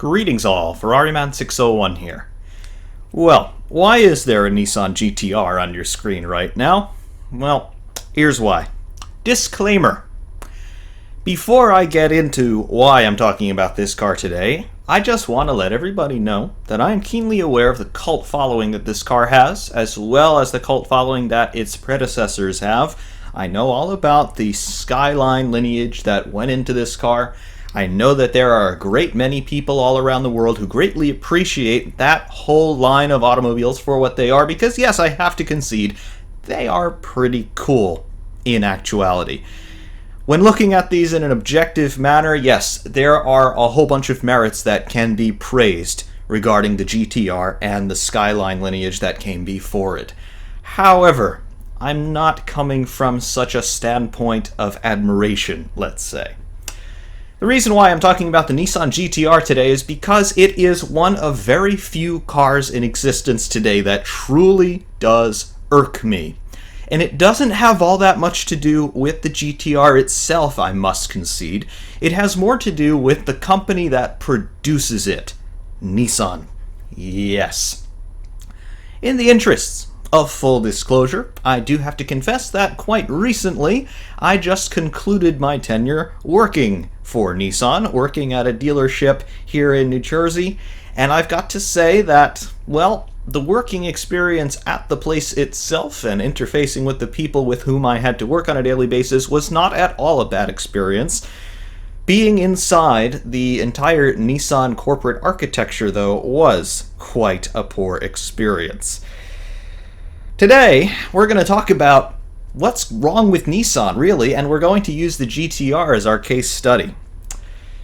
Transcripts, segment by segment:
Greetings all, FerrariMan601 here. Well, why is there a Nissan GT-R on your screen right now? Well, here's why. Disclaimer. Before I get into why I'm talking about this car today, I just want to let everybody know that I am keenly aware of the cult following that this car has, as well as the cult following that its predecessors have. I know all about the Skyline lineage that went into this car. I know that there are a great many people all around the world who greatly appreciate that whole line of automobiles for what they are, because yes, I have to concede, they are pretty cool in actuality. When looking at these in an objective manner, yes, there are a whole bunch of merits that can be praised regarding the GT-R and the Skyline lineage that came before it. However, I'm not coming from such a standpoint of admiration, let's say. The reason why I'm talking about the Nissan GT-R today is because it is one of very few cars in existence today that truly does irk me. And it doesn't have all that much to do with the GT-R itself, I must concede. It has more to do with the company that produces it, Nissan. Yes. In the interests of full disclosure, I do have to confess that quite recently, I just concluded my tenure working for Nissan, working at a dealership here in New Jersey, and I've got to say that, well, the working experience at the place itself and interfacing with the people with whom I had to work on a daily basis was not at all a bad experience. Being inside the entire Nissan corporate architecture, though, was quite a poor experience. Today, we're going to talk about what's wrong with Nissan, really, and we're going to use the GT-R as our case study.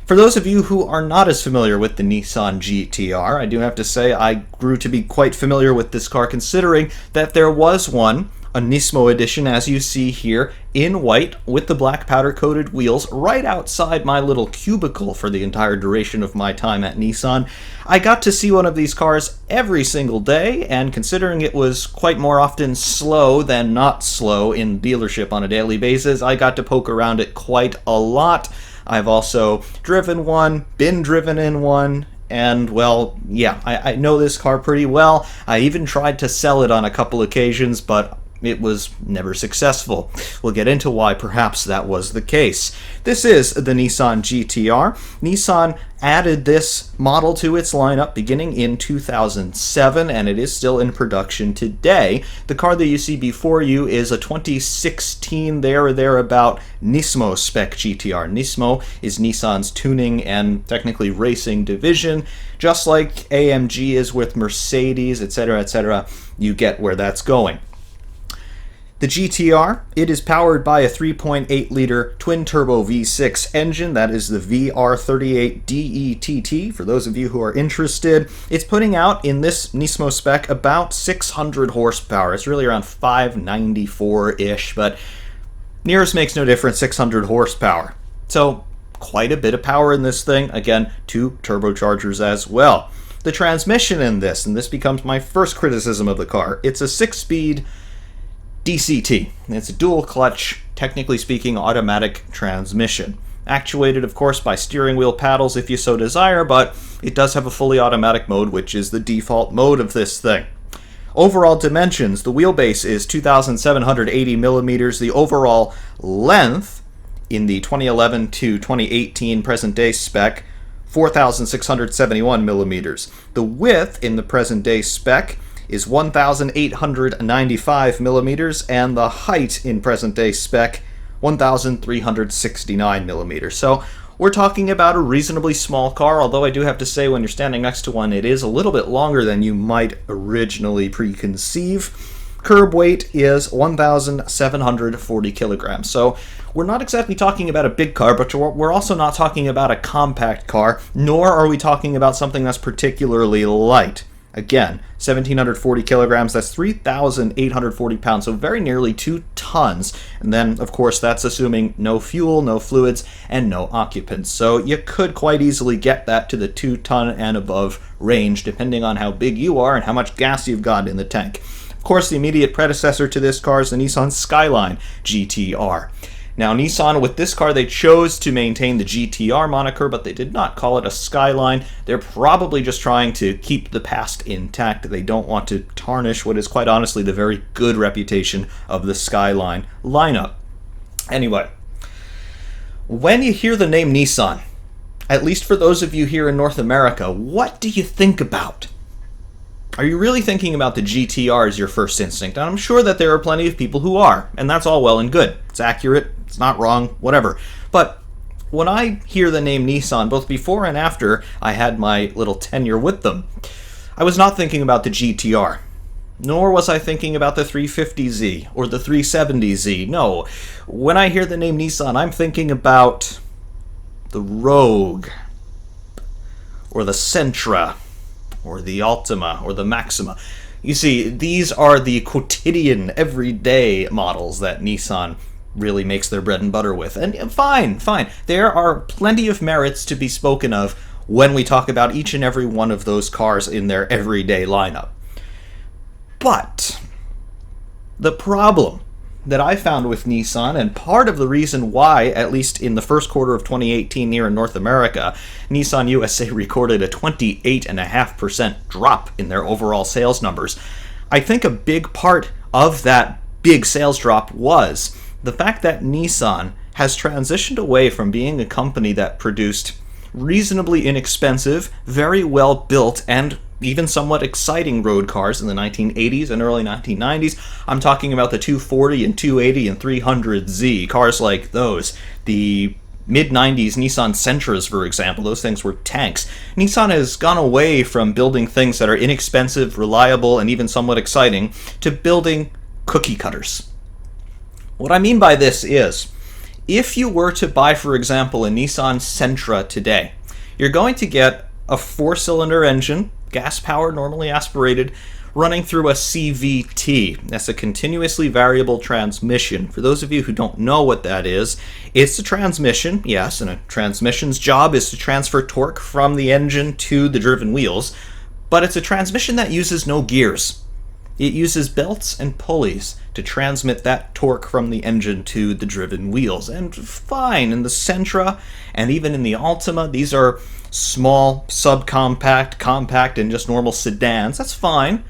For those of you who are not as familiar with the Nissan GT-R, I do have to say I grew to be quite familiar with this car, considering that there was one, a Nismo edition, as you see here, in white with the black powder-coated wheels right outside my little cubicle for the entire duration of my time at Nissan. I got to see one of these cars every single day, and considering it was quite more often slow than not slow in dealership on a daily basis, I got to poke around it quite a lot. I've also driven one, been driven in one, and, well, yeah, I know this car pretty well. I even tried to sell it on a couple occasions, but it was never successful. We'll get into why perhaps that was the case. This is the Nissan GT-R. Nissan added this model to its lineup beginning in 2007, and it is still in production today. The car that you see before you is a 2016 there or thereabout Nismo spec GT-R. Nismo is Nissan's tuning and technically racing division. Just like AMG is with Mercedes, etc., etc., you get where that's going. The GT-R, it is powered by a 3.8-liter twin-turbo V6 engine. That is the VR38DETT, for those of you who are interested. It's putting out, in this Nismo spec, about 600 horsepower. It's really around 594-ish, but nearest makes no difference, 600 horsepower. So, quite a bit of power in this thing. Again, 2 turbochargers as well. The transmission in this, and this becomes my first criticism of the car, it's a 6-speed DCT. It's a dual clutch, technically speaking, automatic transmission. Actuated, of course, by steering wheel paddles if you so desire, but it does have a fully automatic mode, which is the default mode of this thing. Overall dimensions, the wheelbase is 2,780 millimeters. The overall length in the 2011 to 2018 present day spec, 4,671 millimeters. The width in the present day spec is 1,895 millimeters, and the height in present-day spec, 1,369 millimeters. So we're talking about a reasonably small car, although I do have to say when you're standing next to one, it is a little bit longer than you might originally preconceive. Curb weight is 1,740 kilograms. So we're not exactly talking about a big car, but we're also not talking about a compact car, nor are we talking about something that's particularly light. Again, 1,740 kilograms, that's 3,840 pounds, so very nearly 2 tons. And then, of course, that's assuming no fuel, no fluids, and no occupants. So you could quite easily get that to the 2-ton and above range, depending on how big you are and how much gas you've got in the tank. Of course, the immediate predecessor to this car is the Nissan Skyline GT-R. Now, Nissan, with this car, they chose to maintain the GTR moniker, but they did not call it a Skyline. They're probably just trying to keep the past intact. They don't want to tarnish what is quite honestly the very good reputation of the Skyline lineup. Anyway, when you hear the name Nissan, at least for those of you here in North America, what do you think about? Are you really thinking about the GTR as your first instinct? And I'm sure that there are plenty of people who are, and that's all well and good. It's accurate, it's not wrong, whatever. But when I hear the name Nissan, both before and after I had my little tenure with them, I was not thinking about the GTR. Nor was I thinking about the 350Z or the 370Z. No, when I hear the name Nissan, I'm thinking about the Rogue, or the Sentra, or the Altima, or the Maxima. You see, these are the quotidian, everyday models that Nissan really makes their bread and butter with. And fine. There are plenty of merits to be spoken of when we talk about each and every one of those cars in their everyday lineup. But the problem that I found with Nissan, and part of the reason why, at least in the first quarter of 2018 here in North America, Nissan USA recorded a 28.5% drop in their overall sales numbers. I think a big part of that big sales drop was the fact that Nissan has transitioned away from being a company that produced reasonably inexpensive, very well built, and even somewhat exciting road cars in the 1980s and early 1990s. I'm talking about the 240 and 280 and 300Z, cars like those. The mid-90s Nissan Sentras, for example, those things were tanks. Nissan has gone away from building things that are inexpensive, reliable, and even somewhat exciting to building cookie cutters. What I mean by this is, if you were to buy, for example, a Nissan Sentra today, you're going to get a 4-cylinder engine, gas-powered, normally aspirated, running through a CVT. That's a continuously variable transmission. For those of you who don't know what that is, it's a transmission, yes, and a transmission's job is to transfer torque from the engine to the driven wheels, but it's a transmission that uses no gears. It uses belts and pulleys to transmit that torque from the engine to the driven wheels. And fine, in the Sentra and even in the Altima, these are small, subcompact, compact, and just normal sedans. That's fine.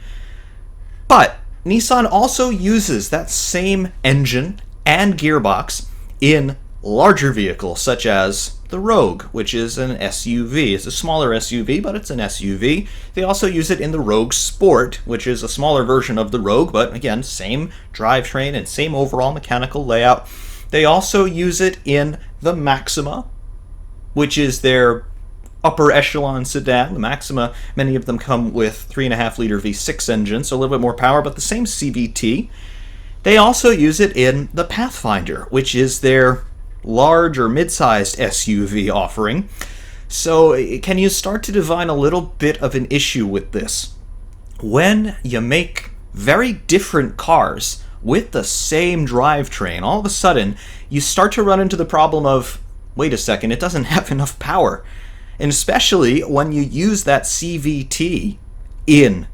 But Nissan also uses that same engine and gearbox in larger vehicles, such as the Rogue, which is an SUV. It's a smaller SUV, but it's an SUV. They also use it in the Rogue Sport, which is a smaller version of the Rogue, but again, same drivetrain and same overall mechanical layout. They also use it in the Maxima, which is their upper echelon sedan. The Maxima, many of them come with 3.5-liter V6 engines, so a little bit more power, but the same CVT. They also use it in the Pathfinder, which is their large or mid-sized SUV offering. So can you start to divine a little bit of an issue with this? When you make very different cars with the same drivetrain, all of a sudden you start to run into the problem of, wait a second, it doesn't have enough power. And especially when you use that CVT in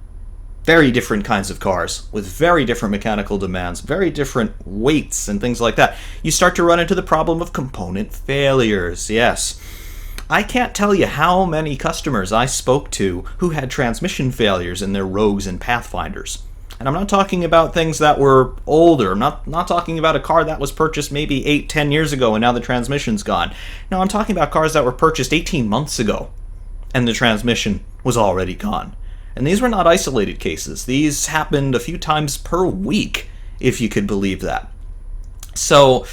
very different kinds of cars with very different mechanical demands, very different weights and things like that, you start to run into the problem of component failures. Yes. I can't tell you how many customers I spoke to who had transmission failures in their Rogues and Pathfinders. And I'm not talking about things that were older. I'm not talking about a car that was purchased maybe 8-10 years ago and now the transmission's gone. No, I'm talking about cars that were purchased 18 months ago and the transmission was already gone. And these were not isolated cases. These happened a few times per week, if you could believe that. So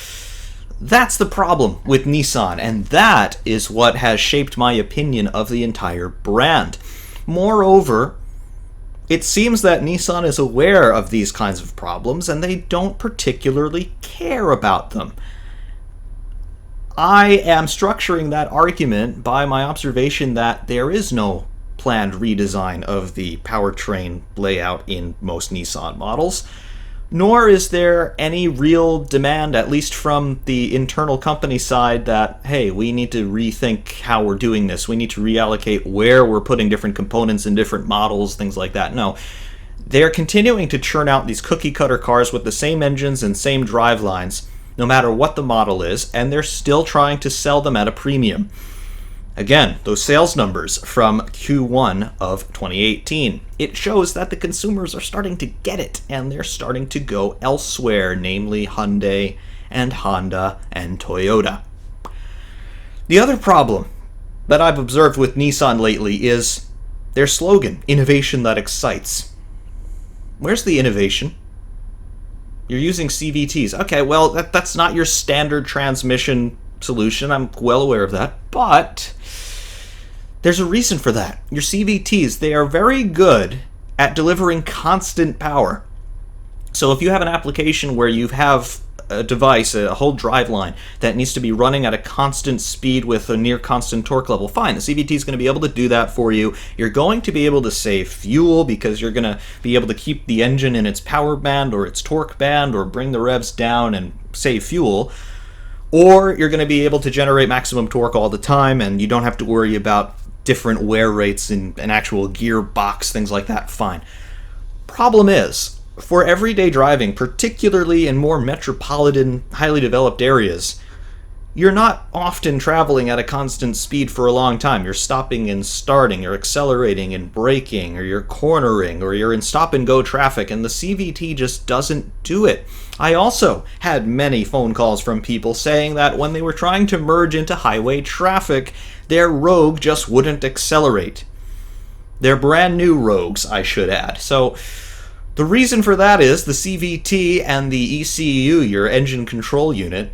that's the problem with Nissan, and that is what has shaped my opinion of the entire brand. Moreover, it seems that Nissan is aware of these kinds of problems, and they don't particularly care about them. I am structuring that argument by my observation that there is no planned redesign of the powertrain layout in most Nissan models, nor is there any real demand, at least from the internal company side, that, hey, we need to rethink how we're doing this. We need to reallocate where we're putting different components in different models, things like that. No. They're continuing to churn out these cookie cutter cars with the same engines and same drive lines no matter what the model is, and they're still trying to sell them at a premium. Again, those sales numbers from Q1 of 2018, it shows that the consumers are starting to get it, and they're starting to go elsewhere, namely Hyundai and Honda and Toyota. The other problem that I've observed with Nissan lately is their slogan, innovation that excites. Where's the innovation? You're using CVTs. Okay, well, that's not your standard transmission solution. I'm well aware of that. But there's a reason for that. Your CVTs, they are very good at delivering constant power. So if you have an application where you have a device, a whole drive line that needs to be running at a constant speed with a near constant torque level, fine, the CVT is going to be able to do that for you. You're going to be able to save fuel because you're going to be able to keep the engine in its power band or its torque band or bring the revs down and save fuel. Or you're going to be able to generate maximum torque all the time and you don't have to worry about different wear rates in an actual gearbox, things like that, fine. Problem is, for everyday driving, particularly in more metropolitan, highly developed areas, you're not often traveling at a constant speed for a long time. You're stopping and starting, you're accelerating and braking, or you're cornering, or you're in stop-and-go traffic, and the CVT just doesn't do it. I also had many phone calls from people saying that when they were trying to merge into highway traffic, their Rogue just wouldn't accelerate. They're brand new Rogues, I should add. So the reason for that is the CVT and the ECU, your engine control unit,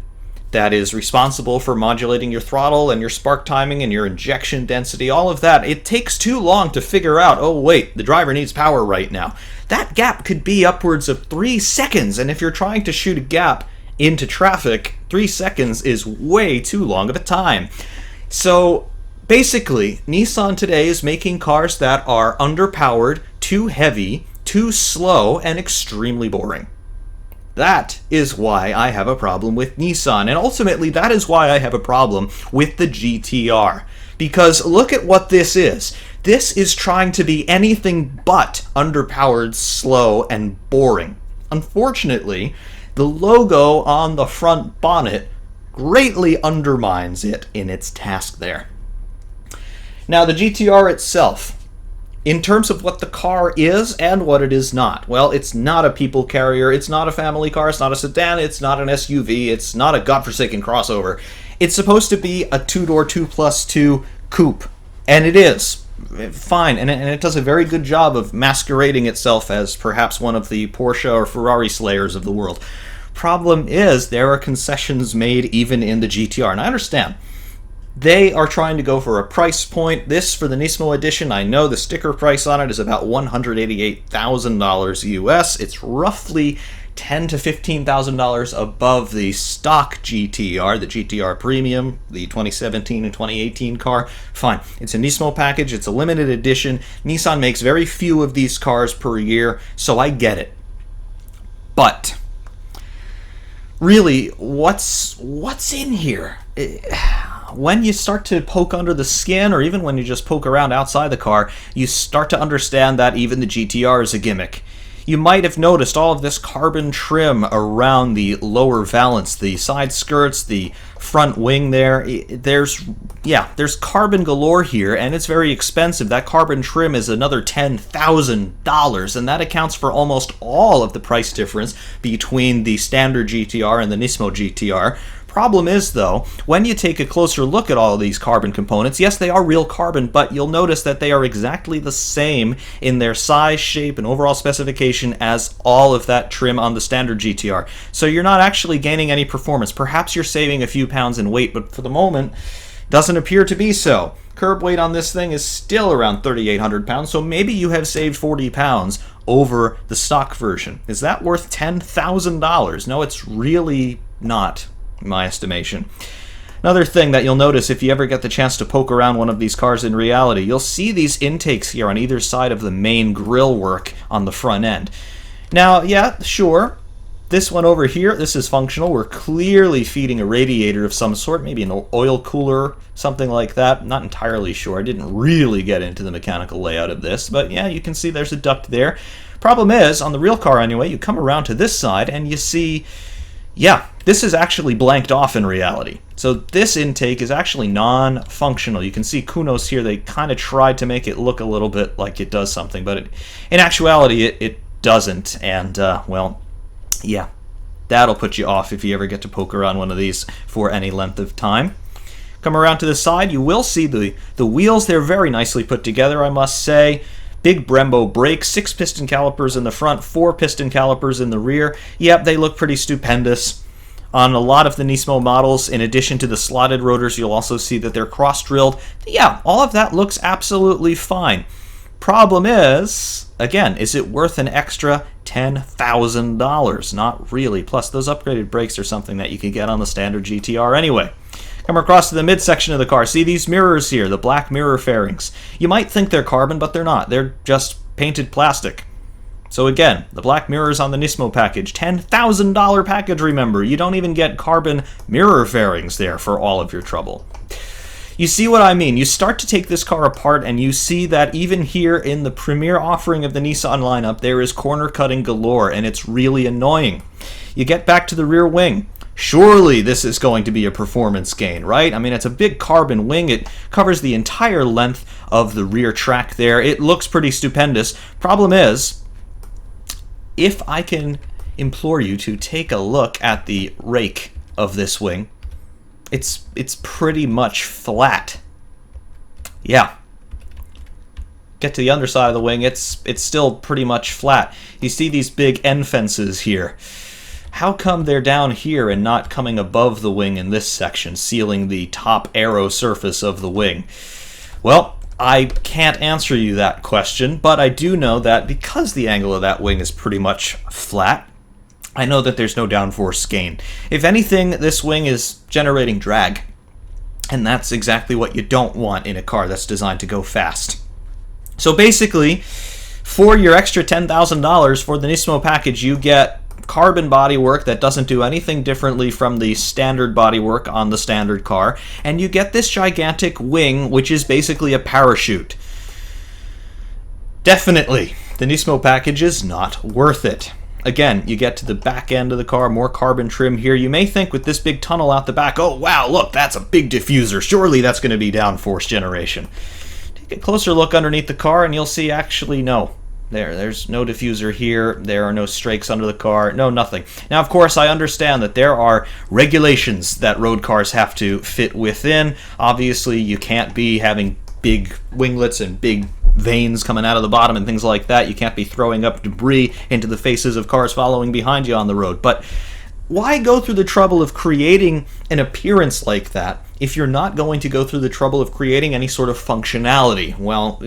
that is responsible for modulating your throttle and your spark timing and your injection density, all of that, it takes too long to figure out, oh wait, the driver needs power right now. That gap could be upwards of 3 seconds, and if you're trying to shoot a gap into traffic, 3 seconds is way too long of a time. So basically, Nissan today is making cars that are underpowered, too heavy, too slow, and extremely boring. That is why I have a problem with Nissan, and ultimately that is why I have a problem with the GTR. Because look at what this is. This is trying to be anything but underpowered, slow, and boring. Unfortunately, the logo on the front bonnet greatly undermines it in its task there. Now, the GTR itself, in terms of what the car is and what it is not, well, it's not a people carrier, it's not a family car, it's not a sedan, it's not an SUV, it's not a godforsaken crossover. It's supposed to be a two-door 2+2 coupe, and it is. Fine, and it does a very good job of masquerading itself as perhaps one of the Porsche or Ferrari slayers of the world. Problem is, there are concessions made even in the GTR, and I understand. They are trying to go for a price point. This, for the Nismo edition, I know the sticker price on it is about $188,000 US. It's roughly $10,000 to $15,000 above the stock GTR, the GTR Premium, the 2017 and 2018 car. Fine, it's a Nismo package, it's a limited edition. Nissan makes very few of these cars per year, so I get it. But really, what's in here? When you start to poke under the skin, or even when you just poke around outside the car, you start to understand that even the GTR is a gimmick. You might have noticed all of this carbon trim around the lower valance, the side skirts, the front wing there. There's carbon galore here, and it's very expensive. That carbon trim is another $10,000, and that accounts for almost all of the price difference between the standard GTR and the Nismo GTR. Problem is, though, when you take a closer look at all of these carbon components, yes, they are real carbon, but you'll notice that they are exactly the same in their size, shape, and overall specification as all of that trim on the standard GTR. So you're not actually gaining any performance. Perhaps you're saving a few pounds in weight, but for the moment, doesn't appear to be so. Curb weight on this thing is still around 3,800 pounds, so maybe you have saved 40 pounds over the stock version. Is that worth $10,000? No, it's really not, in my estimation. Another thing that you'll notice if you ever get the chance to poke around one of these cars in reality, you'll see these intakes here on either side of the main grille work on the front end. Now, yeah, sure, this one over here, this is functional. We're clearly feeding a radiator of some sort, maybe an oil cooler, something like that. Not entirely sure. I didn't really get into the mechanical layout of this, but yeah, you can see there's a duct there. Problem is, on the real car anyway, you come around to this side and you see, yeah, this is actually blanked off in reality. So this intake is actually non-functional. You can see Kunos here, they kind of tried to make it look a little bit like it does something, but in actuality it doesn't. And, well, yeah, that'll put you off if you ever get to poke around one of these for any length of time. Come around to the side, you will see the wheels. They're very nicely put together, I must say. Big Brembo brakes, 6 piston calipers in the front, 4 piston calipers in the rear. Yep, they look pretty stupendous. On a lot of the Nismo models, in addition to the slotted rotors, you'll also see that they're cross-drilled. Yeah, all of that looks absolutely fine. Problem is, again, is it worth an extra $10,000? Not really. Plus, those upgraded brakes are something that you can get on the standard GTR anyway. Come across to the midsection of the car. See these mirrors here, the black mirror fairings. You might think they're carbon, but they're not. They're just painted plastic. So again, the black mirrors on the Nismo package, $10,000 package, remember. You don't even get carbon mirror fairings there for all of your trouble. You see what I mean? You start to take this car apart and you see that even here in the premier offering of the Nissan lineup, there is corner cutting galore, and it's really annoying. You get back to the rear wing. Surely this is going to be a performance gain, right? I mean, it's a big carbon wing. It covers the entire length of the rear track there. It looks pretty stupendous. Problem is, if I can implore you to take a look at the rake of this wing, it's pretty much flat. Yeah. Get to the underside of the wing, it's still pretty much flat. You see these big end fences here. How come they're down here and not coming above the wing in this section, sealing the top aero surface of the wing? Well, I can't answer you that question, but I do know that because the angle of that wing is pretty much flat, I know that there's no downforce gain. If anything, this wing is generating drag, and that's exactly what you don't want in a car that's designed to go fast. So basically, for your extra $10,000 for the Nismo package, you get carbon bodywork that doesn't do anything differently from the standard bodywork on the standard car, and you get this gigantic wing, which is basically a parachute. Definitely, the Nismo package is not worth it. Again, you get to the back end of the car, more carbon trim here. You may think with this big tunnel out the back, oh wow, look, that's a big diffuser. Surely that's going to be downforce generation. Take a closer look underneath the car and you'll see actually no. There's no diffuser here, there are no strakes under the car, no nothing. Now, of course, I understand that there are regulations that road cars have to fit within. Obviously, you can't be having big winglets and big veins coming out of the bottom and things like that. You can't be throwing up debris into the faces of cars following behind you on the road. But why go through the trouble of creating an appearance like that if you're not going to go through the trouble of creating any sort of functionality? Well,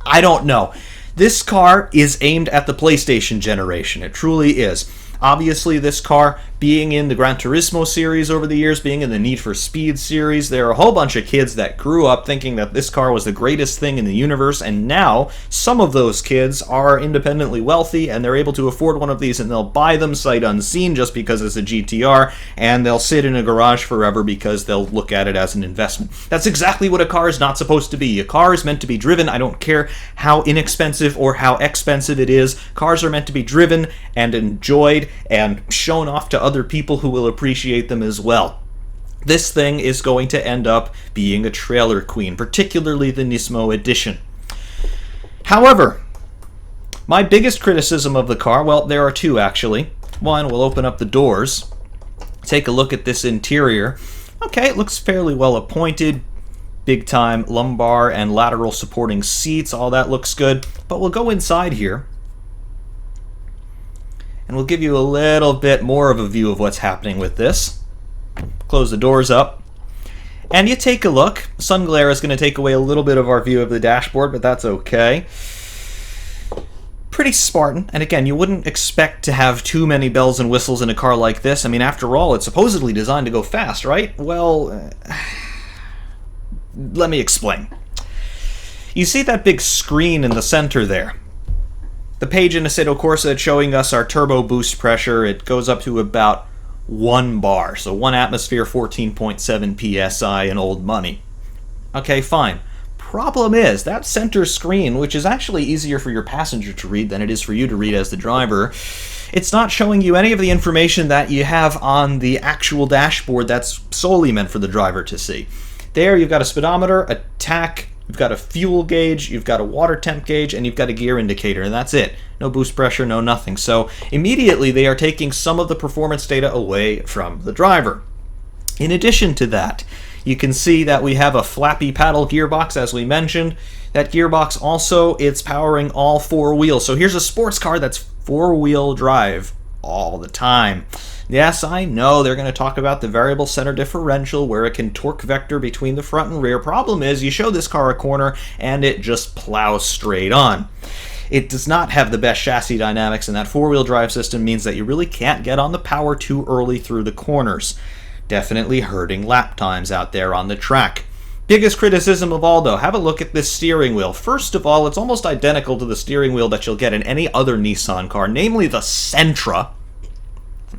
I don't know. This car is aimed at the PlayStation generation. It truly is. Obviously, this car, being in the Gran Turismo series over the years, being in the Need for Speed series, there are a whole bunch of kids that grew up thinking that this car was the greatest thing in the universe, and now some of those kids are independently wealthy, and they're able to afford one of these, and they'll buy them sight unseen just because it's a GTR, and they'll sit in a garage forever because they'll look at it as an investment. That's exactly what a car is not supposed to be. A car is meant to be driven. I don't care how inexpensive or how expensive it is. Cars are meant to be driven and enjoyed and shown off to other people who will appreciate them as well. This thing is going to end up being a trailer queen, particularly the Nismo edition. However, my biggest criticism of the car, well, there are two actually. One, we'll open up the doors, take a look at this interior. Okay, it looks fairly well appointed. Big time lumbar and lateral supporting seats, all that looks good. But we'll go inside here, and we'll give you a little bit more of a view of what's happening with this. Close the doors up, and you take a look. Sun glare is going to take away a little bit of our view of the dashboard, but that's okay. Pretty Spartan, and again, you wouldn't expect to have too many bells and whistles in a car like this. I mean, after all, it's supposedly designed to go fast, right? Well, let me explain. You see that big screen in the center there? The page in Assetto Corsa is showing us our turbo boost pressure. It goes up to about 1 bar, so 1 atmosphere, 14.7 psi in old money. Okay, fine. Problem is, that center screen, which is actually easier for your passenger to read than it is for you to read as the driver, It's not showing you any of the information that you have on the actual dashboard that's solely meant for the driver to see. There you've got a speedometer, a tach, you've got a fuel gauge, you've got a water temp gauge, and you've got a gear indicator, and that's it. No boost pressure, no nothing. So immediately they are taking some of the performance data away from the driver. In addition to that, you can see that we have a flappy paddle gearbox, as we mentioned. That gearbox also, it's powering all four wheels. So here's a sports car that's four-wheel drive all the time. Yes, I know they're going to talk about the variable center differential where it can torque vector between the front and rear. Problem is, you show this car a corner and it just plows straight on. It does not have the best chassis dynamics, and that four-wheel drive system means that you really can't get on the power too early through the corners. Definitely hurting lap times out there on the track. Biggest criticism of all, though, have a look at this steering wheel. First of all, it's almost identical to the steering wheel that you'll get in any other Nissan car, namely the Sentra.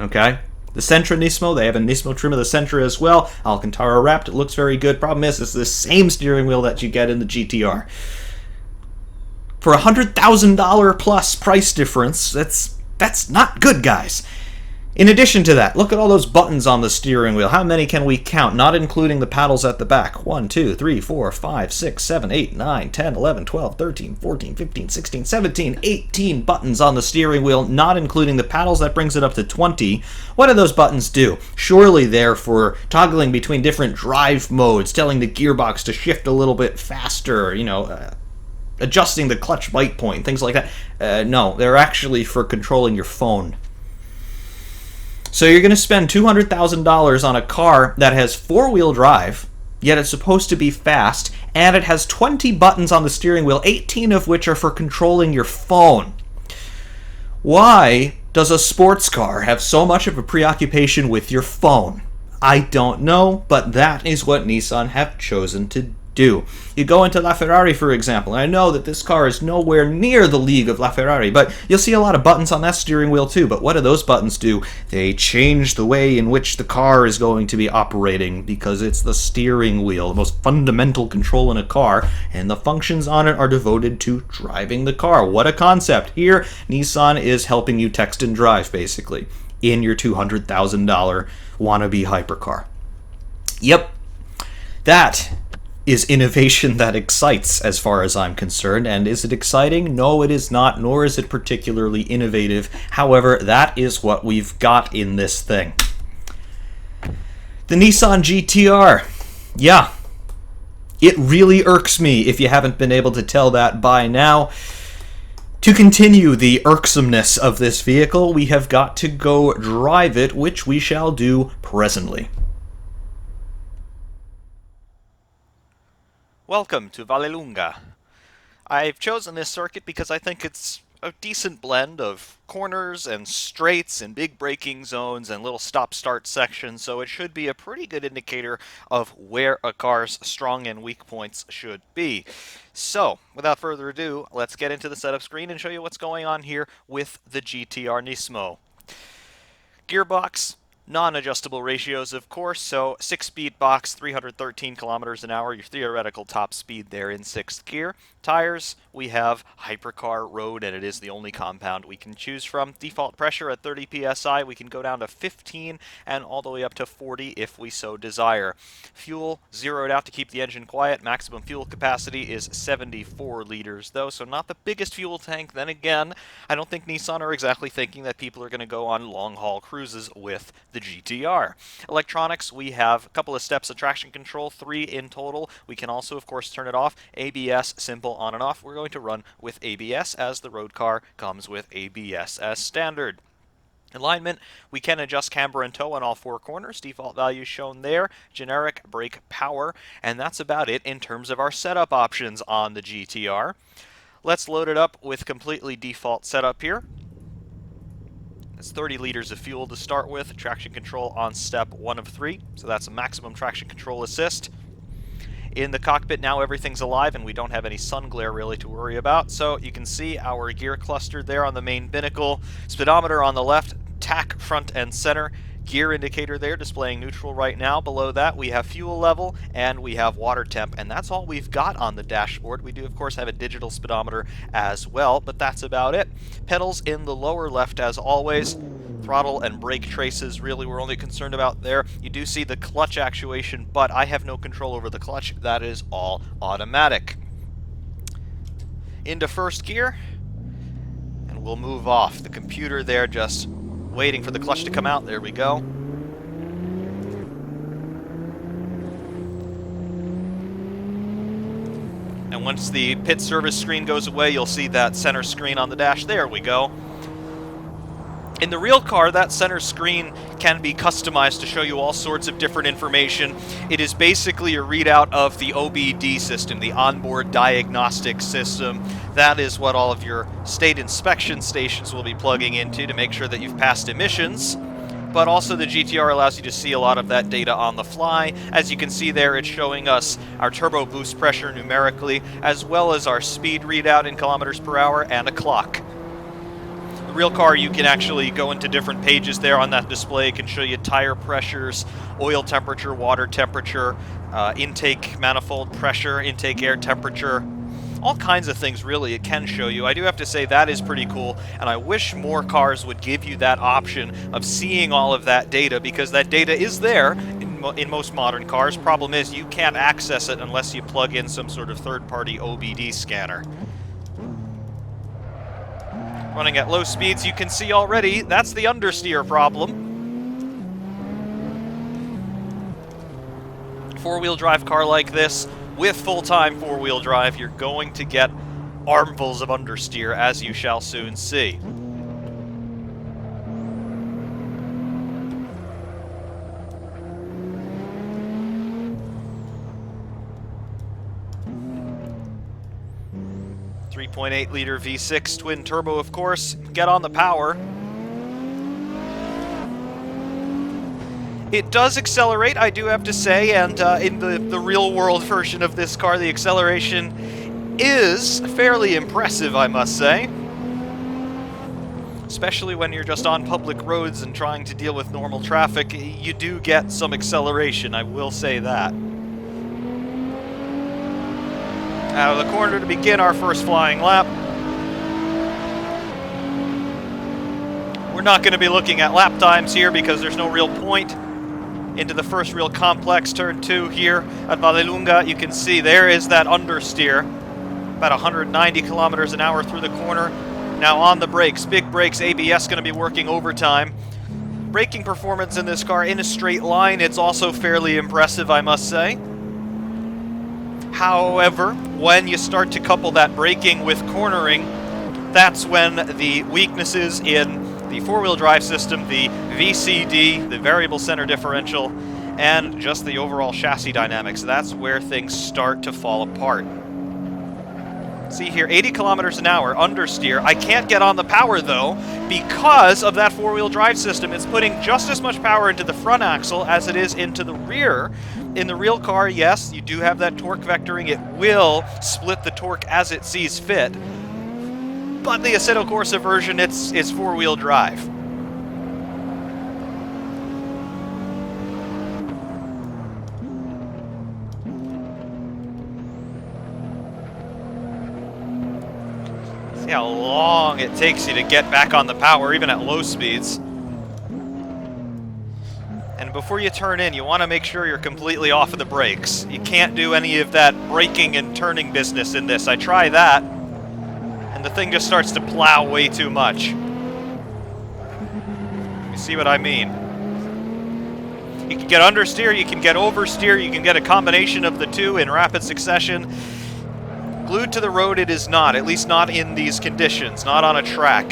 Okay? The Sentra Nismo, they have a Nismo trim of the Sentra as well. Alcantara wrapped, it looks very good. Problem is, it's the same steering wheel that you get in the GTR. For a $100,000 plus price difference, that's not good, guys. In addition to that, look at all those buttons on the steering wheel. How many can we count, not including the paddles at the back? 1, 2, 3, 4, 5, 6, 7, 8, 9, 10, 11, 12, 13, 14, 15, 16, 17, 18 buttons on the steering wheel, not including the paddles. That brings it up to 20. What do those buttons do? Surely they're for toggling between different drive modes, telling the gearbox to shift a little bit faster, adjusting the clutch bite point, things like that. No, they're actually for controlling your phone. So you're going to spend $200,000 on a car that has four-wheel drive, yet it's supposed to be fast, and it has 20 buttons on the steering wheel, 18 of which are for controlling your phone. Why does a sports car have so much of a preoccupation with your phone? I don't know, but that is what Nissan have chosen to do. You go into LaFerrari, for example, and I know that this car is nowhere near the league of LaFerrari, but you'll see a lot of buttons on that steering wheel too. But what do those buttons do? They change the way in which the car is going to be operating, because it's the steering wheel, the most fundamental control in a car, and the functions on it are devoted to driving the car. What a concept. Here, Nissan is helping you text and drive, basically, in your $200,000 wannabe hypercar. Yep, that is innovation that excites, as far as I'm concerned. And is it exciting? No, it is not, nor is it particularly innovative. However, that is what we've got in this thing. The Nissan GTR. Yeah, it really irks me, if you haven't been able to tell that by now. To continue the irksomeness of this vehicle, we have got to go drive it, which we shall do presently. Welcome to Vallelunga. I've chosen this circuit because I think it's a decent blend of corners and straights and big braking zones and little stop-start sections, so it should be a pretty good indicator of where a car's strong and weak points should be. So, without further ado, let's get into the setup screen and show you what's going on here with the GTR Nismo. Gearbox. Non-adjustable ratios, of course, so 6-speed box, 313 kilometers an hour, your theoretical top speed there in 6th gear. Tires, we have Hypercar Road, and it is the only compound we can choose from. Default pressure at 30 psi, we can go down to 15 and all the way up to 40 if we so desire. Fuel, zeroed out to keep the engine quiet. Maximum fuel capacity is 74 liters, though, so not the biggest fuel tank. Then again, I don't think Nissan are exactly thinking that people are going to go on long-haul cruises with the GTR. Electronics, we have a couple of steps of traction control, 3 in total. We can also, of course, turn it off. ABS, simple on and off. We're going to run with ABS, as the road car comes with ABS as standard. Alignment, we can adjust camber and tow on all 4 corners. Default values shown there. Generic brake power, and that's about it in terms of our setup options on the GTR. Let's load it up with completely default setup here. It's 30 liters of fuel to start with. Traction control on step 1 of 3, so that's a maximum traction control assist. In the cockpit now everything's alive and we don't have any sun glare really to worry about, so you can see our gear cluster there on the main binnacle, speedometer on the left, tach front and center, gear indicator there displaying neutral right now. Below that we have fuel level and we have water temp, and that's all we've got on the dashboard. We do of course have a digital speedometer as well, but that's about it. Pedals in the lower left as always. Throttle and brake traces really we're only concerned about there. You do see the clutch actuation, but I have no control over the clutch. That is all automatic. Into first gear, and we'll move off. The computer there just waiting for the clutch to come out. There we go. And once the pit service screen goes away, you'll see that center screen on the dash. There we go. In the real car, that center screen can be customized to show you all sorts of different information. It is basically a readout of the OBD system, the onboard diagnostic system. That is what all of your state inspection stations will be plugging into to make sure that you've passed emissions. But also the GTR allows you to see a lot of that data on the fly. As you can see there, it's showing us our turbo boost pressure numerically, as well as our speed readout in kilometers per hour and a clock. Real car, you can actually go into different pages there on that display. It can show you tire pressures, oil temperature, water temperature, intake manifold pressure, intake air temperature, all kinds of things really it can show you. I do have to say that is pretty cool, and I wish more cars would give you that option of seeing all of that data, because that data is there in most modern cars. Problem is you can't access it unless you plug in some sort of third-party OBD scanner. Running at low speeds, you can see already, that's the understeer problem. Four-wheel drive car like this, with full-time four-wheel drive, you're going to get armfuls of understeer, as you shall soon see. .8-liter V6 twin turbo, of course. Get on the power. It does accelerate, I do have to say, and in the real-world version of this car, the acceleration is fairly impressive, I must say. Especially when you're just on public roads and trying to deal with normal traffic, you do get some acceleration, I will say that. Out of the corner to begin our first flying lap. We're not going to be looking at lap times here because there's no real point. Into the first real complex, turn 2 here at Vallelunga. You can see there is that understeer. About 190 kilometers an hour through the corner. Now on the brakes, big brakes, ABS going to be working overtime. Braking performance in this car in a straight line, it's also fairly impressive, I must say. However, when you start to couple that braking with cornering, that's when the weaknesses in the four-wheel drive system, the VCD, the variable center differential, and just the overall chassis dynamics, that's where things start to fall apart. See here, 80 kilometers an hour, understeer. I can't get on the power, though, because of that four-wheel drive system. It's putting just as much power into the front axle as it is into the rear. In the real car, yes, you do have that torque vectoring. It will split the torque as it sees fit. But the Assetto Corsa version, it's four-wheel drive. See how long it takes you to get back on the power, even at low speeds. And before you turn in, you want to make sure you're completely off of the brakes. You can't do any of that braking and turning business in this. I try that, and the thing just starts to plow way too much. You see what I mean? You can get understeer, you can get oversteer, you can get a combination of the two in rapid succession. Glued to the road it is not, at least not in these conditions, not on a track.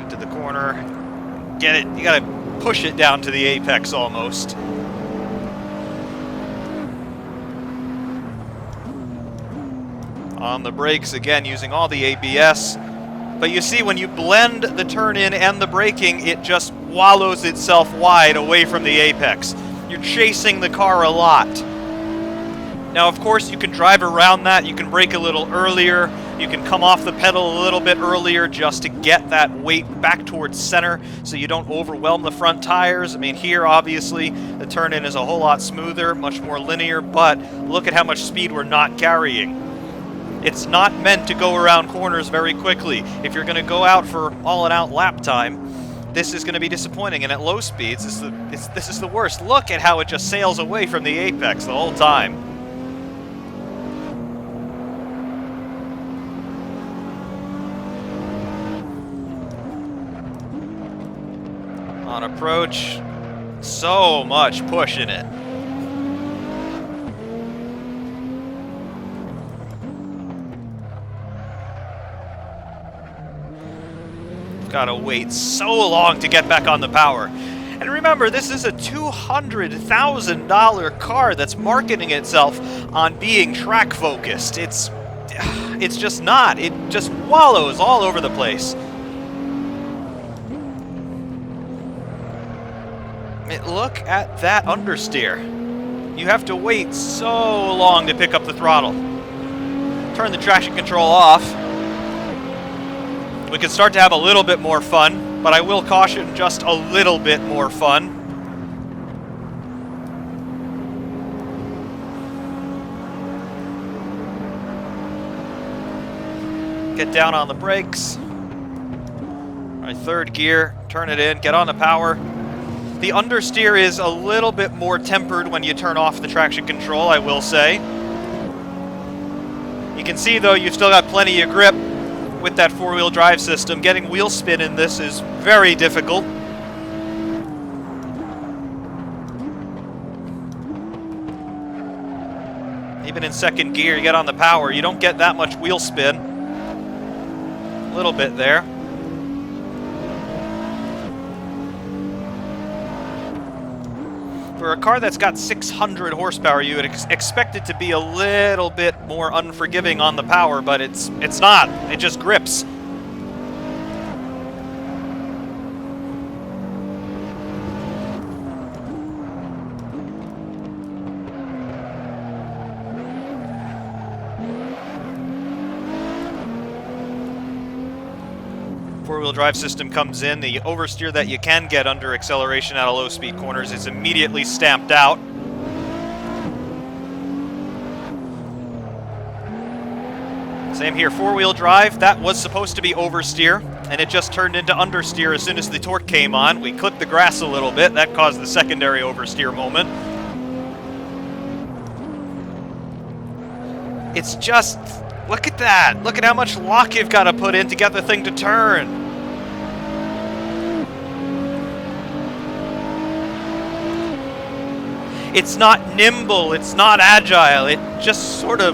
Into the corner, get it, you gotta push it down to the apex almost. On the brakes, again, using all the ABS. But you see, when you blend the turn-in and the braking, it just wallows itself wide away from the apex. You're chasing the car a lot. Now, of course, you can drive around that. You can brake a little earlier. You can come off the pedal a little bit earlier just to get that weight back towards center so you don't overwhelm the front tires. I mean, here, obviously, the turn-in is a whole lot smoother, much more linear, but look at how much speed we're not carrying. It's not meant to go around corners very quickly. If you're going to go out for all-and-out lap time, this is going to be disappointing, and at low speeds, this is the worst. Look at how it just sails away from the apex the whole time. On approach, so much push in it. Gotta wait so long to get back on the power. And remember, this is a $200,000 car that's marketing itself on being track focused. It's just not. It just wallows all over the place. Look at that understeer. You have to wait so long to pick up the throttle. Turn the traction control off. We can start to have a little bit more fun, but I will caution just a little bit more fun. Get down on the brakes. All right, third gear, turn it in, get on the power. The understeer is a little bit more tempered when you turn off the traction control, I will say. You can see, though, you've still got plenty of grip with that four-wheel drive system. Getting wheel spin in this is very difficult. Even in second gear, you get on the power, you don't get that much wheel spin. A little bit there. For a car that's got 600 horsepower, you would expect it to be a little bit more unforgiving on the power, but it's not. It just grips. Four-wheel drive system comes in. The oversteer that you can get under acceleration out of low-speed corners is immediately stamped out. Same here, four-wheel drive, that was supposed to be oversteer, and it just turned into understeer as soon as the torque came on. We clipped the grass a little bit, that caused the secondary oversteer moment. It's just... look at that! Look at how much lock you've got to put in to get the thing to turn! It's not nimble, it's not agile, it just sort of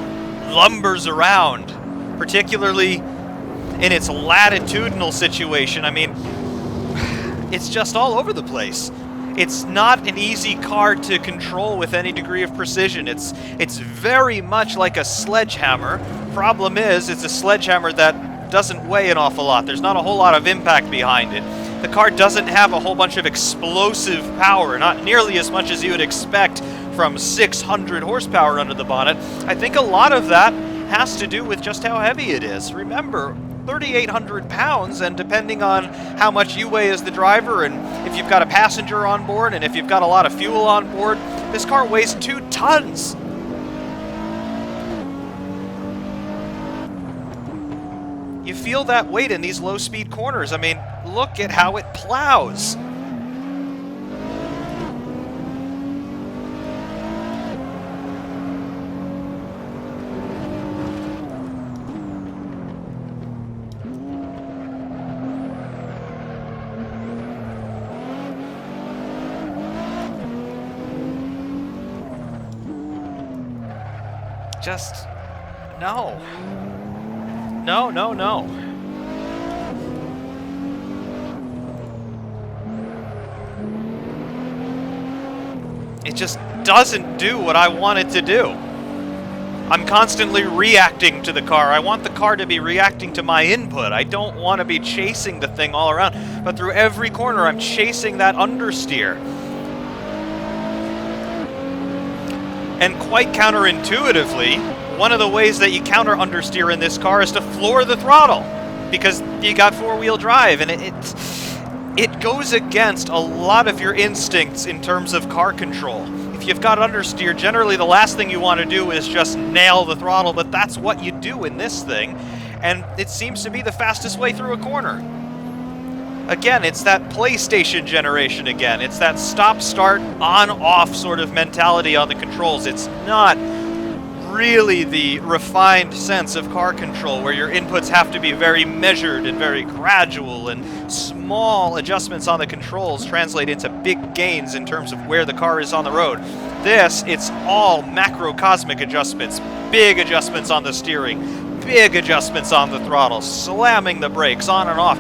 lumbers around, particularly in its latitudinal situation. I mean, it's just all over the place. It's not an easy car to control with any degree of precision. It's very much like a sledgehammer. Problem is, it's a sledgehammer that doesn't weigh an awful lot. There's not a whole lot of impact behind it. The car doesn't have a whole bunch of explosive power, not nearly as much as you would expect from 600 horsepower under the bonnet. I think a lot of that has to do with just how heavy it is. Remember, 3,800 pounds, and depending on how much you weigh as the driver, and if you've got a passenger on board, and if you've got a lot of fuel on board, this car weighs 2 tons. You feel that weight in these low-speed corners. I mean, look at how it plows. Just, no. No, no, no. It just doesn't do what I want it to do. I'm constantly reacting to the car. I want the car to be reacting to my input. I don't want to be chasing the thing all around. But through every corner, I'm chasing that understeer. And quite counterintuitively, one of the ways that you counter understeer in this car is to floor the throttle, because you got four-wheel drive, and it goes against a lot of your instincts in terms of car control. If you've got understeer, generally the last thing you want to do is just nail the throttle, but that's what you do in this thing, and it seems to be the fastest way through a corner. Again, it's that PlayStation generation again. It's that stop-start, on-off sort of mentality on the controls. It's not really the refined sense of car control where your inputs have to be very measured and very gradual, and small adjustments on the controls translate into big gains in terms of where the car is on the road. This, it's all macrocosmic adjustments, big adjustments on the steering, big adjustments on the throttle, slamming the brakes on and off.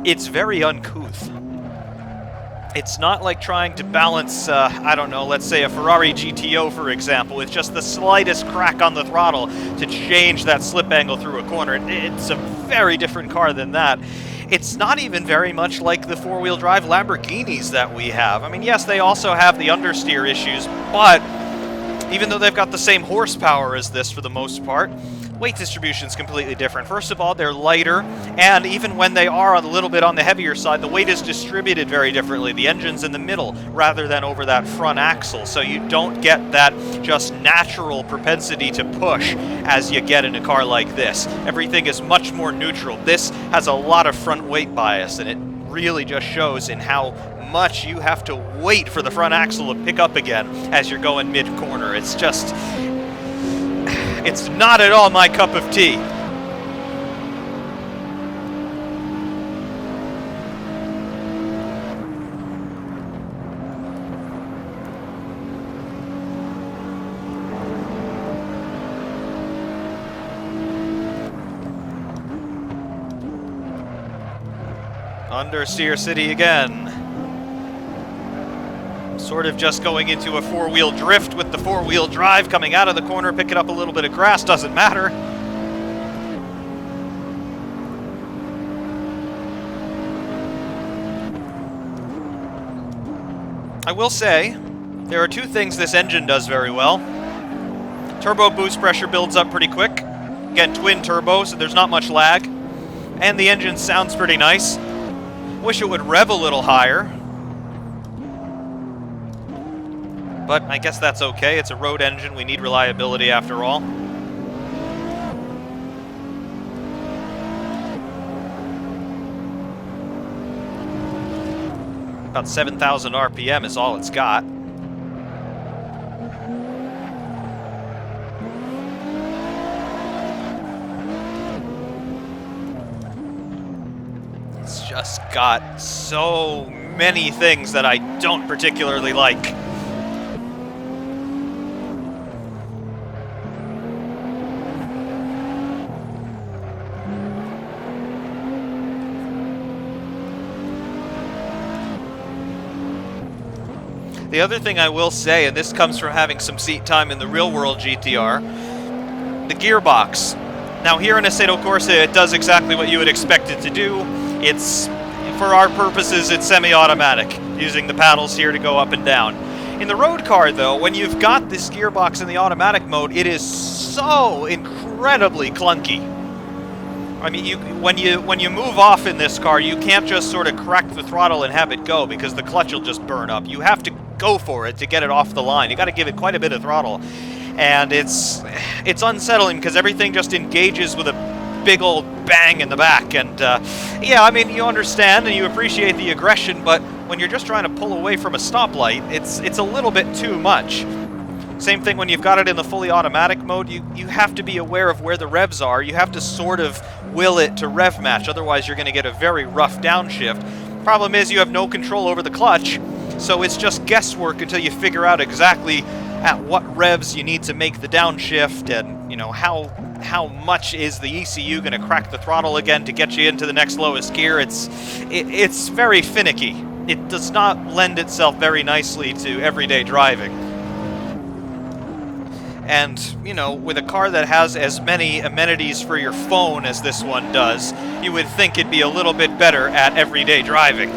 It's very uncouth. It's not like trying to balance, I don't know, let's say a Ferrari GTO, for example, with just the slightest crack on the throttle to change that slip angle through a corner. It's a very different car than that. It's not even very much like the four-wheel drive Lamborghinis that we have. I mean, yes, they also have the understeer issues, but even though they've got the same horsepower as this for the most part, weight distribution is completely different. First of all, they're lighter, and even when they are a little bit on the heavier side, the weight is distributed very differently. The engine's in the middle rather than over that front axle, so you don't get that just natural propensity to push as you get in a car like this. Everything is much more neutral. This has a lot of front weight bias, and it really just shows in how much you have to wait for the front axle to pick up again as you're going mid-corner. It's just... it's not at all my cup of tea. Understeer City again. Sort of just going into a four-wheel drift with the four-wheel drive coming out of the corner, picking up a little bit of grass, doesn't matter. I will say, there are two things this engine does very well. Turbo boost pressure builds up pretty quick. Again, twin turbo, so there's not much lag. And the engine sounds pretty nice. Wish it would rev a little higher. But I guess that's okay. It's a road engine. We need reliability after all. About 7,000 RPM is all it's got. It's just got so many things that I don't particularly like. The other thing I will say, and this comes from having some seat time in the real-world GTR, the gearbox. Now here in Assetto Corsa, it does exactly what you would expect it to do. It's, for our purposes, it's semi-automatic, using the paddles here to go up and down. In the road car, though, when you've got this gearbox in the automatic mode, it is so incredibly clunky. I mean, when you move off in this car, you can't just sort of crack the throttle and have it go, because the clutch will just burn up. You have to go for it to get it off the line. You got to give it quite a bit of throttle, and it's unsettling because everything just engages with a big old bang in the back. And yeah, I mean, you understand and you appreciate the aggression, but when you're just trying to pull away from a stoplight, it's a little bit too much. Same thing when you've got it in the fully automatic mode. You have to be aware of where the revs are. You have to sort of will it to rev match, otherwise you're going to get a very rough downshift. Problem is you have no control over the clutch, so it's just guesswork until you figure out exactly at what revs you need to make the downshift, and you know how much is the ECU going to crack the throttle again to get you into the next lowest gear. It's very finicky. It does not lend itself very nicely to everyday driving. And, you know, with a car that has as many amenities for your phone as this one does, you would think it'd be a little bit better at everyday driving.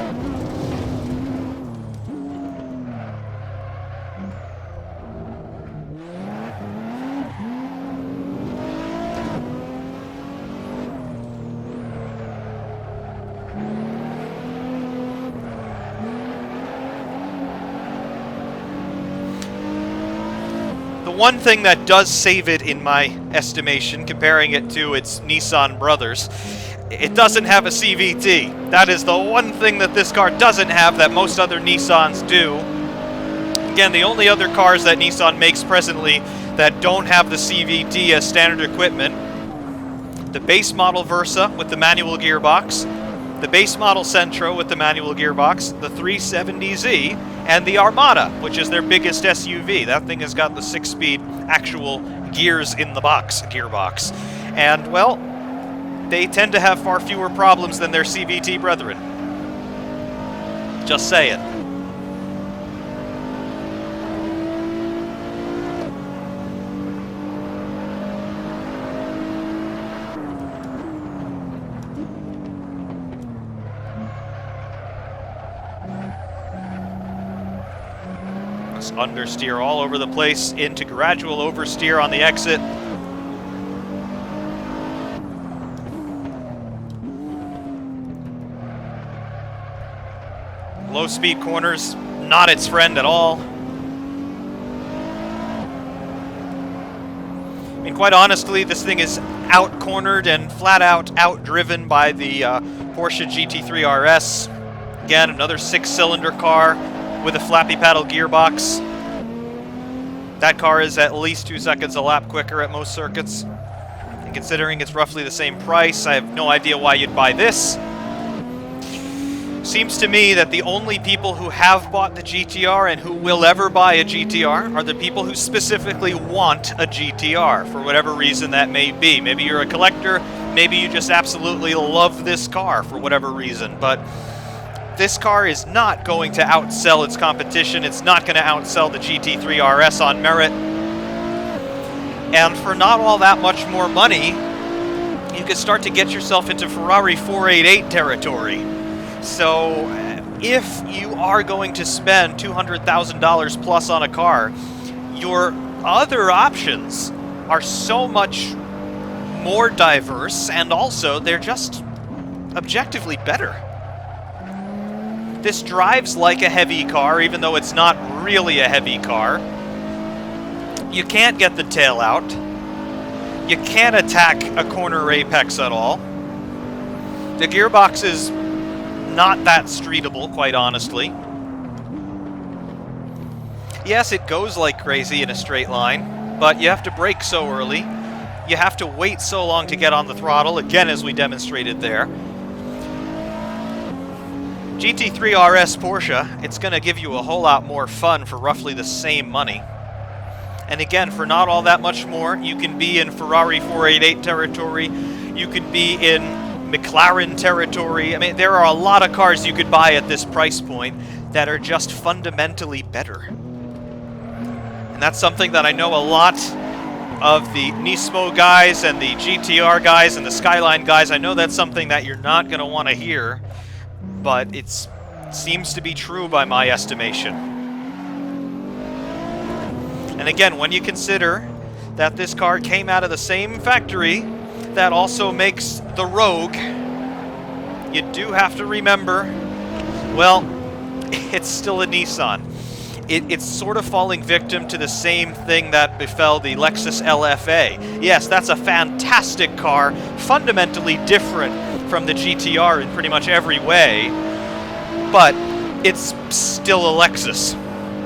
one thing that does save it, in my estimation, comparing it to its Nissan brothers, it doesn't have a CVT. That is the one thing that this car doesn't have that most other Nissans do. Again, the only other cars that Nissan makes presently that don't have the CVT as standard equipment: the base model Versa with the manual gearbox, the base model Sentra with the manual gearbox, the 370Z, and the Armada, which is their biggest SUV. That thing has got the 6-speed actual gears in the box, gearbox. And, well, they tend to have far fewer problems than their CVT brethren. Just saying. Understeer all over the place into gradual oversteer on the exit. Low speed corners, not its friend at all. I mean, quite honestly, this thing is out-cornered and flat-out out-driven by the Porsche GT3 RS. Again, another 6-cylinder car with a flappy paddle gearbox. That car is at least 2 seconds a lap quicker at most circuits. And considering it's roughly the same price, I have no idea why you'd buy this. Seems to me that the only people who have bought the GTR and who will ever buy a GTR are the people who specifically want a GTR, for whatever reason that may be. Maybe you're a collector, maybe you just absolutely love this car for whatever reason, but this car is not going to outsell its competition. It's not going to outsell the GT3 RS on merit. And for not all that much more money, you can start to get yourself into Ferrari 488 territory. So if you are going to spend $200,000 plus on a car, your other options are so much more diverse, and also they're just objectively better. This drives like a heavy car, even though it's not really a heavy car. You can't get the tail out. You can't attack a corner apex at all. The gearbox is not that streetable, quite honestly. Yes, it goes like crazy in a straight line, but you have to brake so early. You have to wait so long to get on the throttle, again as we demonstrated there. GT3 RS Porsche, it's going to give you a whole lot more fun for roughly the same money. And again, for not all that much more, you can be in Ferrari 488 territory, you can be in McLaren territory. I mean, there are a lot of cars you could buy at this price point that are just fundamentally better. And that's something that I know a lot of the Nismo guys and the GTR guys and the Skyline guys, I know that's something that you're not going to want to hear, but it seems to be true by my estimation. And again, when you consider that this car came out of the same factory that also makes the Rogue, you do have to remember, well, it's still a Nissan. It's sort of falling victim to the same thing that befell the Lexus LFA. Yes, that's a fantastic car, fundamentally different from the GTR in pretty much every way, but it's still a Lexus.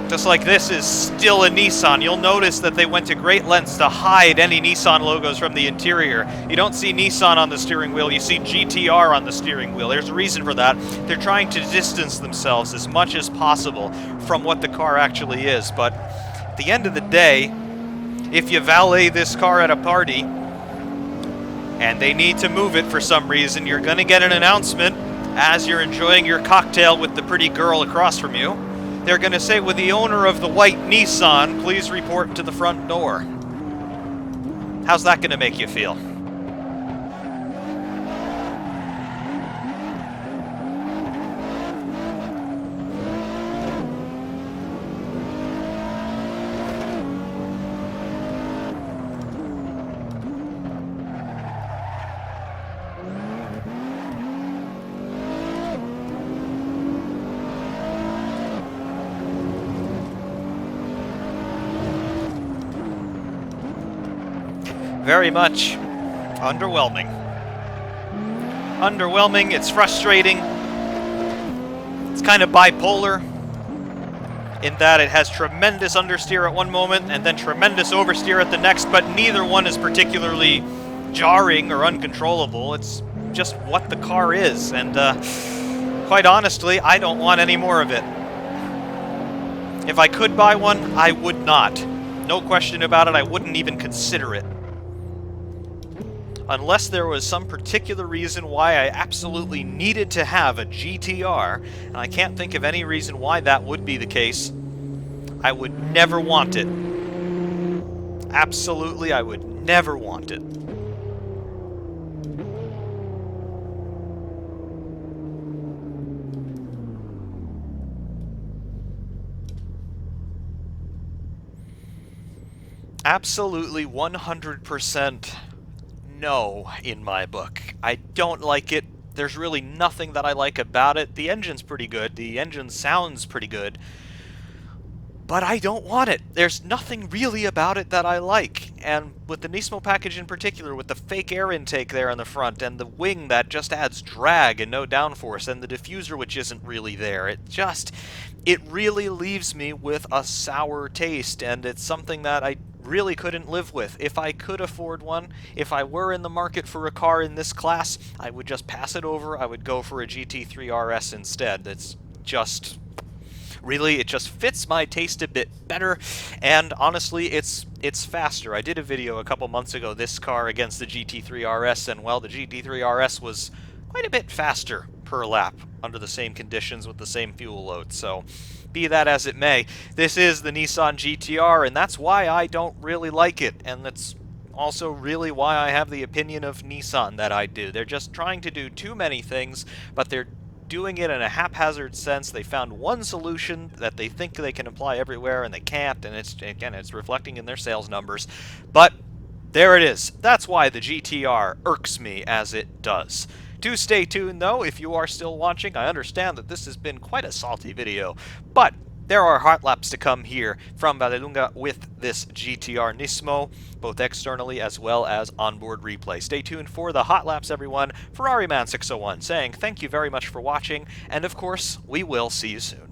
Just like this is still a Nissan. You'll notice that they went to great lengths to hide any Nissan logos from the interior. You don't see Nissan on the steering wheel, you see GTR on the steering wheel. There's a reason for that. They're trying to distance themselves as much as possible from what the car actually is. But at the end of the day, if you valet this car at a party and they need to move it for some reason, you're going to get an announcement as you're enjoying your cocktail with the pretty girl across from you. They're going to say, "With the owner of the white Nissan, please report to the front door." How's that going to make you feel? very much underwhelming. Underwhelming, it's frustrating. It's kind of bipolar in that it has tremendous understeer at one moment and then tremendous oversteer at the next, but neither one is particularly jarring or uncontrollable. It's just what the car is, and quite honestly, I don't want any more of it. If I could buy one, I would not. No question about it, I wouldn't even consider it. Unless there was some particular reason why I absolutely needed to have a GTR, and I can't think of any reason why that would be the case, I would never want it. Absolutely, I would never want it. Absolutely 100% no in my book. I don't like it. There's really nothing that I like about it. The engine's pretty good. The engine sounds pretty good. But I don't want it. There's nothing really about it that I like. And with the Nismo package in particular, with the fake air intake there on the front, and the wing that just adds drag and no downforce, and the diffuser which isn't really there, it really leaves me with a sour taste, and it's something that I really couldn't live with. If I could afford one, if I were in the market for a car in this class, I would just pass it over. I would go for a GT3 RS instead. It's just... really, it just fits my taste a bit better, and honestly, it's faster. I did a video a couple months ago, this car against the GT3 RS, and well, the GT3 RS was quite a bit faster per lap under the same conditions with the same fuel load. So, be that as it may, this is the Nissan GTR, and that's why I don't really like it, and that's also really why I have the opinion of Nissan that I do. They're just trying to do too many things, but they're doing it in a haphazard sense. They found one solution that they think they can apply everywhere, and they can't, and it's reflecting in their sales numbers. But there it is. That's why the GTR irks me as it does. Do stay tuned, though, if you are still watching. I understand that this has been quite a salty video, but there are hot laps to come here from Vallelunga with this GTR Nismo, both externally as well as onboard replay. Stay tuned for the hot laps, everyone. Ferrariman601 saying thank you very much for watching, and of course, we will see you soon.